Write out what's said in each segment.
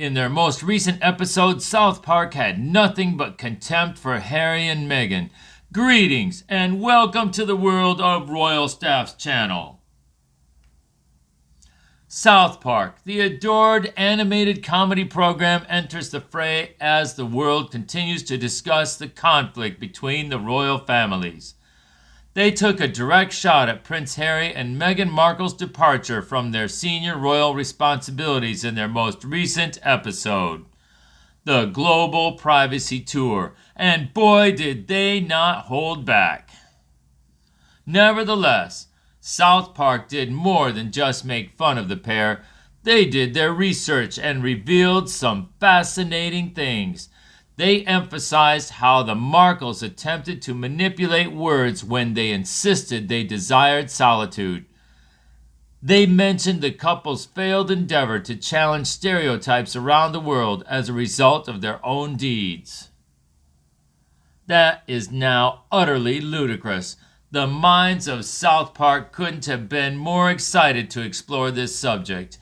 In their most recent episode, South Park had nothing but contempt for Harry and Meghan. Greetings and welcome to the world of Royal Staff's channel. South Park, the adored animated comedy program, enters the fray as the world continues to discuss the conflict between the royal families. They took a direct shot at Prince Harry and Meghan Markle's departure from their senior royal responsibilities in their most recent episode, the Global Privacy Tour, and boy did they not hold back. Nevertheless, South Park did more than just make fun of the pair. They did their research and revealed some fascinating things. They emphasized how the Markles attempted to manipulate words when they insisted they desired solitude. They mentioned the couple's failed endeavor to challenge stereotypes around the world as a result of their own deeds. That is now utterly ludicrous. The minds of South Park couldn't have been more excited to explore this subject.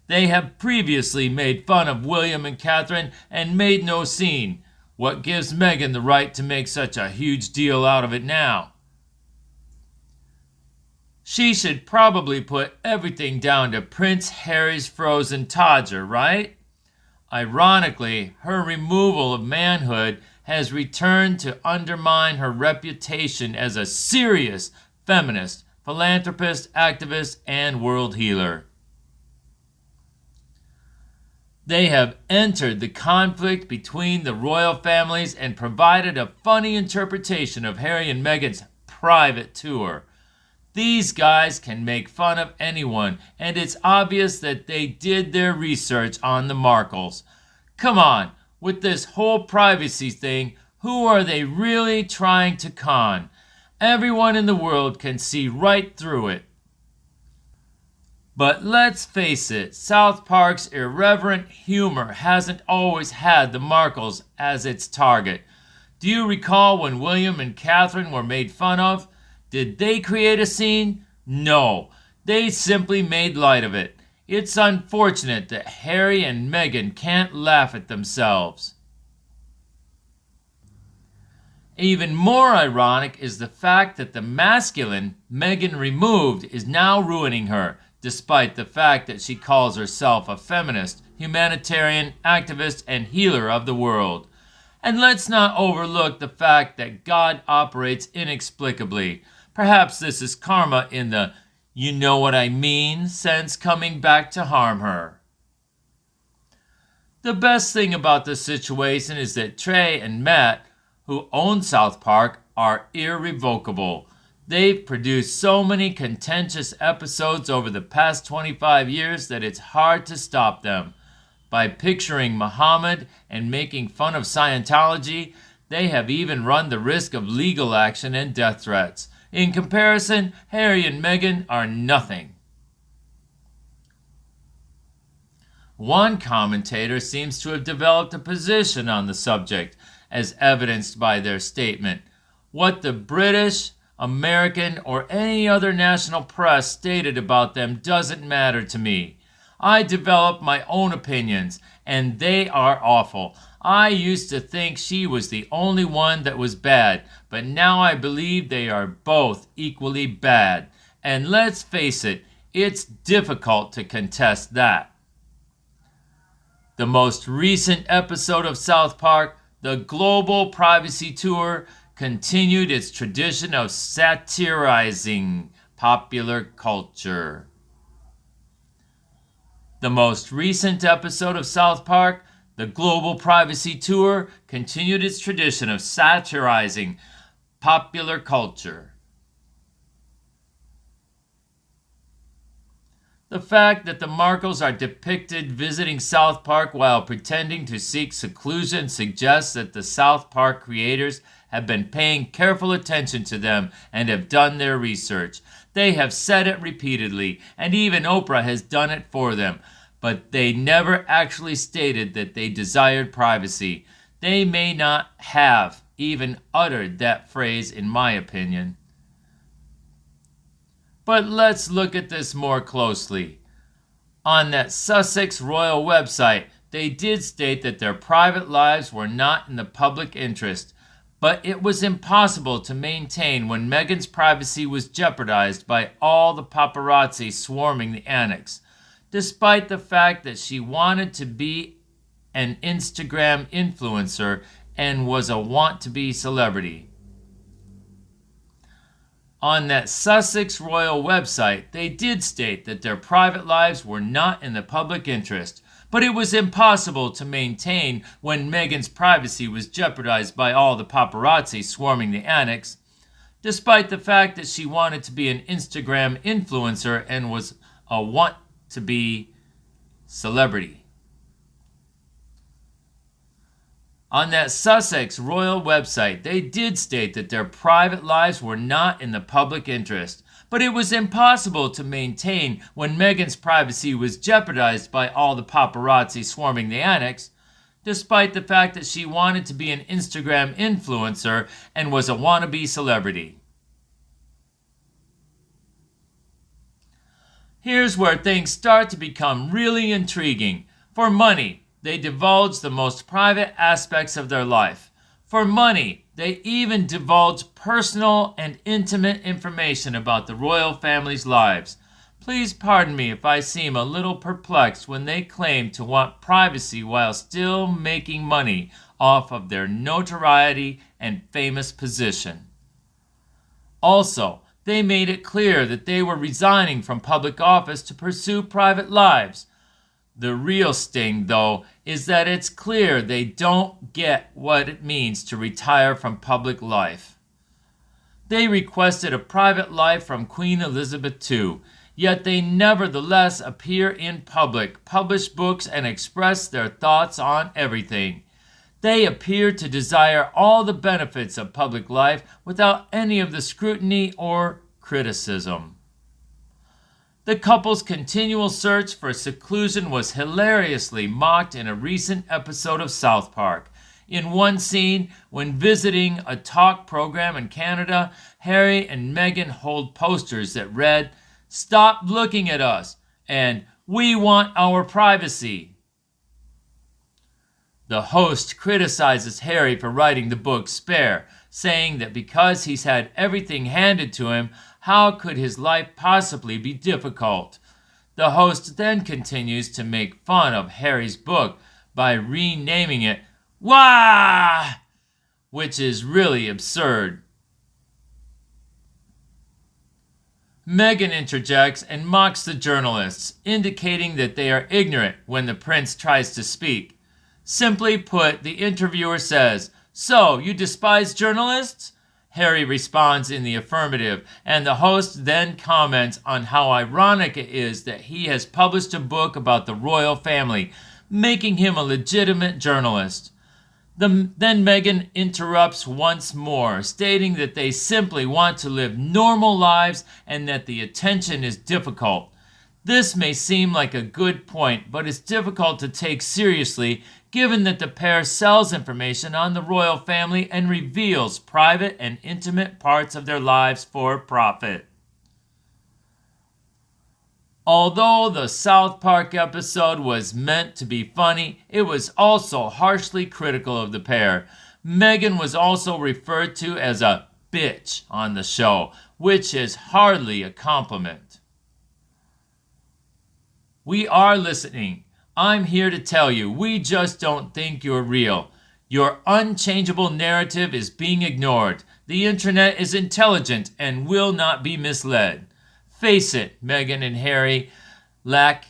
They have previously made fun of William and Catherine and made no scene. What gives Meghan the right to make such a huge deal out of it now? She should probably put everything down to Prince Harry's frozen todger, right? Ironically, her removal of manhood has returned to undermine her reputation as a serious feminist, philanthropist, activist, and world healer. They have entered the conflict between the royal families and provided a funny interpretation of Harry and Meghan's private tour. These guys can make fun of anyone, and it's obvious that they did their research on the Markles. Come on, with this whole privacy thing, who are they really trying to con? Everyone in the world can see right through it. But let's face it, South Park's irreverent humor hasn't always had the Markles as its target. Do you recall when William and Catherine were made fun of? Did they create a scene? No, they simply made light of it. It's unfortunate that Harry and Meghan can't laugh at themselves. Even more ironic is the fact that the masculine Meghan removed is now ruining her, despite the fact that she calls herself a feminist, humanitarian, activist, and healer of the world. And let's not overlook the fact that God operates inexplicably. Perhaps this is karma in the "you know what I mean" sense coming back to harm her. The best thing about this situation is that Trey and Matt, who own South Park, are irrevocable. They've produced so many contentious episodes over the past 25 years that it's hard to stop them. By picturing Muhammad and making fun of Scientology, they have even run the risk of legal action and death threats. In comparison, Harry and Meghan are nothing. One commentator seems to have developed a position on the subject, as evidenced by their statement. What the British, American, or any other national press stated about them doesn't matter to me. I develop my own opinions, and they are awful. I used to think she was the only one that was bad, but now I believe they are both equally bad. And let's face it, it's difficult to contest that. The most recent episode of South Park, the Global Privacy Tour, continued its tradition of satirizing popular culture. The most recent episode of South Park, the Global Privacy Tour, continued its tradition of satirizing popular culture. The fact that the Markles are depicted visiting South Park while pretending to seek seclusion suggests that the South Park creators have been paying careful attention to them and have done their research. They have said it repeatedly, and even Oprah has done it for them, but they never actually stated that they desired privacy. They may not have even uttered that phrase, in my opinion. But let's look at this more closely. On that Sussex Royal website, they did state that their private lives were not in the public interest, but it was impossible to maintain when Meghan's privacy was jeopardized by all the paparazzi swarming the annex, despite the fact that she wanted to be an Instagram influencer and was a want-to-be celebrity. On that Sussex royal website, they did state that their private lives were not in the public interest, but it was impossible to maintain when Meghan's privacy was jeopardized by all the paparazzi swarming the annex, despite the fact that she wanted to be an Instagram influencer and was a want-to-be celebrity. On that Sussex royal website, they did state that their private lives were not in the public interest, but it was impossible to maintain when Meghan's privacy was jeopardized by all the paparazzi swarming the annex, despite the fact that she wanted to be an Instagram influencer and was a wannabe celebrity. Here's where things start to become really intriguing. For money, they divulge the most private aspects of their life. For money, they even divulge personal and intimate information about the royal family's lives. Please pardon me if I seem a little perplexed when they claim to want privacy while still making money off of their notoriety and famous position. Also, they made it clear that they were resigning from public office to pursue private lives. The real sting, though, is that it's clear they don't get what it means to retire from public life. They requested a private life from Queen Elizabeth II, yet they nevertheless appear in public, publish books, and express their thoughts on everything. They appear to desire all the benefits of public life without any of the scrutiny or criticism. The couple's continual search for seclusion was hilariously mocked in a recent episode of South Park. In one scene, when visiting a talk program in Canada, Harry and Meghan hold posters that read, "Stop looking at us," and "We want our privacy." The host criticizes Harry for writing the book Spare, saying that because he's had everything handed to him, how could his life possibly be difficult? The host then continues to make fun of Harry's book by renaming it Wah! Which is really absurd. Meghan interjects and mocks the journalists, indicating that they are ignorant when the prince tries to speak. Simply put, the interviewer says, "So, you despise journalists?" Harry responds in the affirmative, and the host then comments on how ironic it is that he has published a book about the royal family, making him a legitimate journalist. Then Meghan interrupts once more, stating that they simply want to live normal lives and that the attention is difficult. This may seem like a good point, but it's difficult to take seriously given that the pair sells information on the royal family and reveals private and intimate parts of their lives for profit. Although the South Park episode was meant to be funny, it was also harshly critical of the pair. Meghan was also referred to as a bitch on the show, which is hardly a compliment. "We are listening. I'm here to tell you, we just don't think you're real. Your unchangeable narrative is being ignored. The internet is intelligent and will not be misled. Face it, Meghan and Harry lack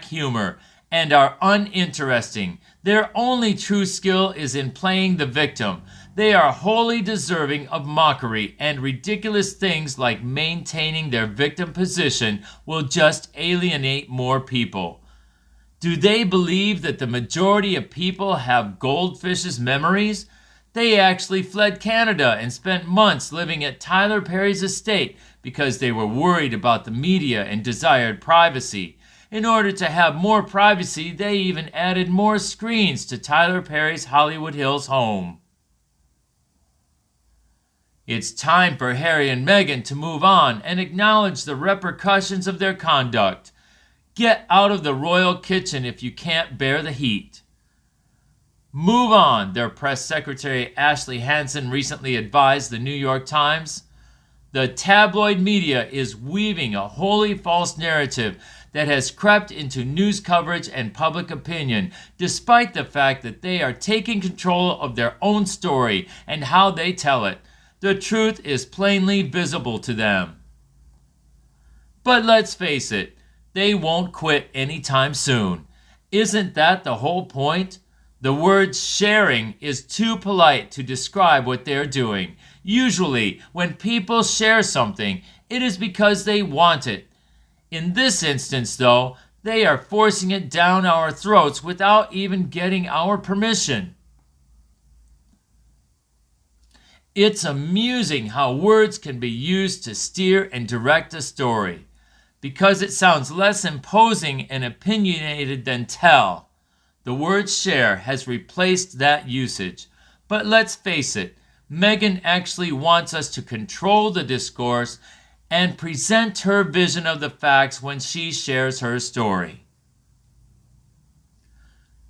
humor and are uninteresting. Their only true skill is in playing the victim. They are wholly deserving of mockery, and ridiculous things like maintaining their victim position will just alienate more people. Do they believe that the majority of people have goldfish's memories? They actually fled Canada and spent months living at Tyler Perry's estate because they were worried about the media and desired privacy. In order to have more privacy, they even added more screens to Tyler Perry's Hollywood Hills home. It's time for Harry and Meghan to move on and acknowledge the repercussions of their conduct. Get out of the royal kitchen if you can't bear the heat. Move on, their press secretary Ashley Hansen recently advised the New York Times. The tabloid media is weaving a wholly false narrative that has crept into news coverage and public opinion, despite the fact that they are taking control of their own story and how they tell it. The truth is plainly visible to them. But let's face it, they won't quit anytime soon. Isn't that the whole point? The word sharing is too polite to describe what they're doing. Usually, when people share something, it is because they want it. In this instance, though, they are forcing it down our throats without even getting our permission. It's amusing how words can be used to steer and direct a story, because it sounds less imposing and opinionated than tell. The word share has replaced that usage. But let's face it, Meghan actually wants us to control the discourse and present her vision of the facts when she shares her story.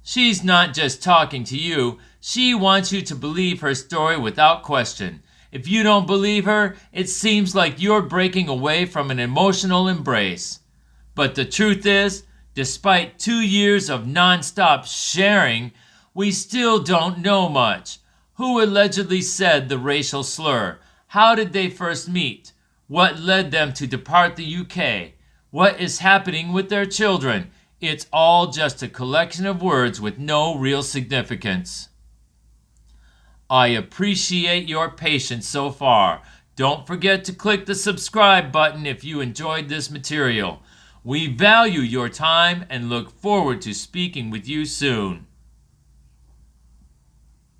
She's not just talking to you, she wants you to believe her story without question. If you don't believe her, it seems like you're breaking away from an emotional embrace. But the truth is, despite 2 years of non-stop sharing, we still don't know much. Who allegedly said the racial slur? How did they first meet? What led them to depart the UK? What is happening with their children? It's all just a collection of words with no real significance. I appreciate your patience so far. Don't forget to click the subscribe button if you enjoyed this material. We value your time and look forward to speaking with you soon.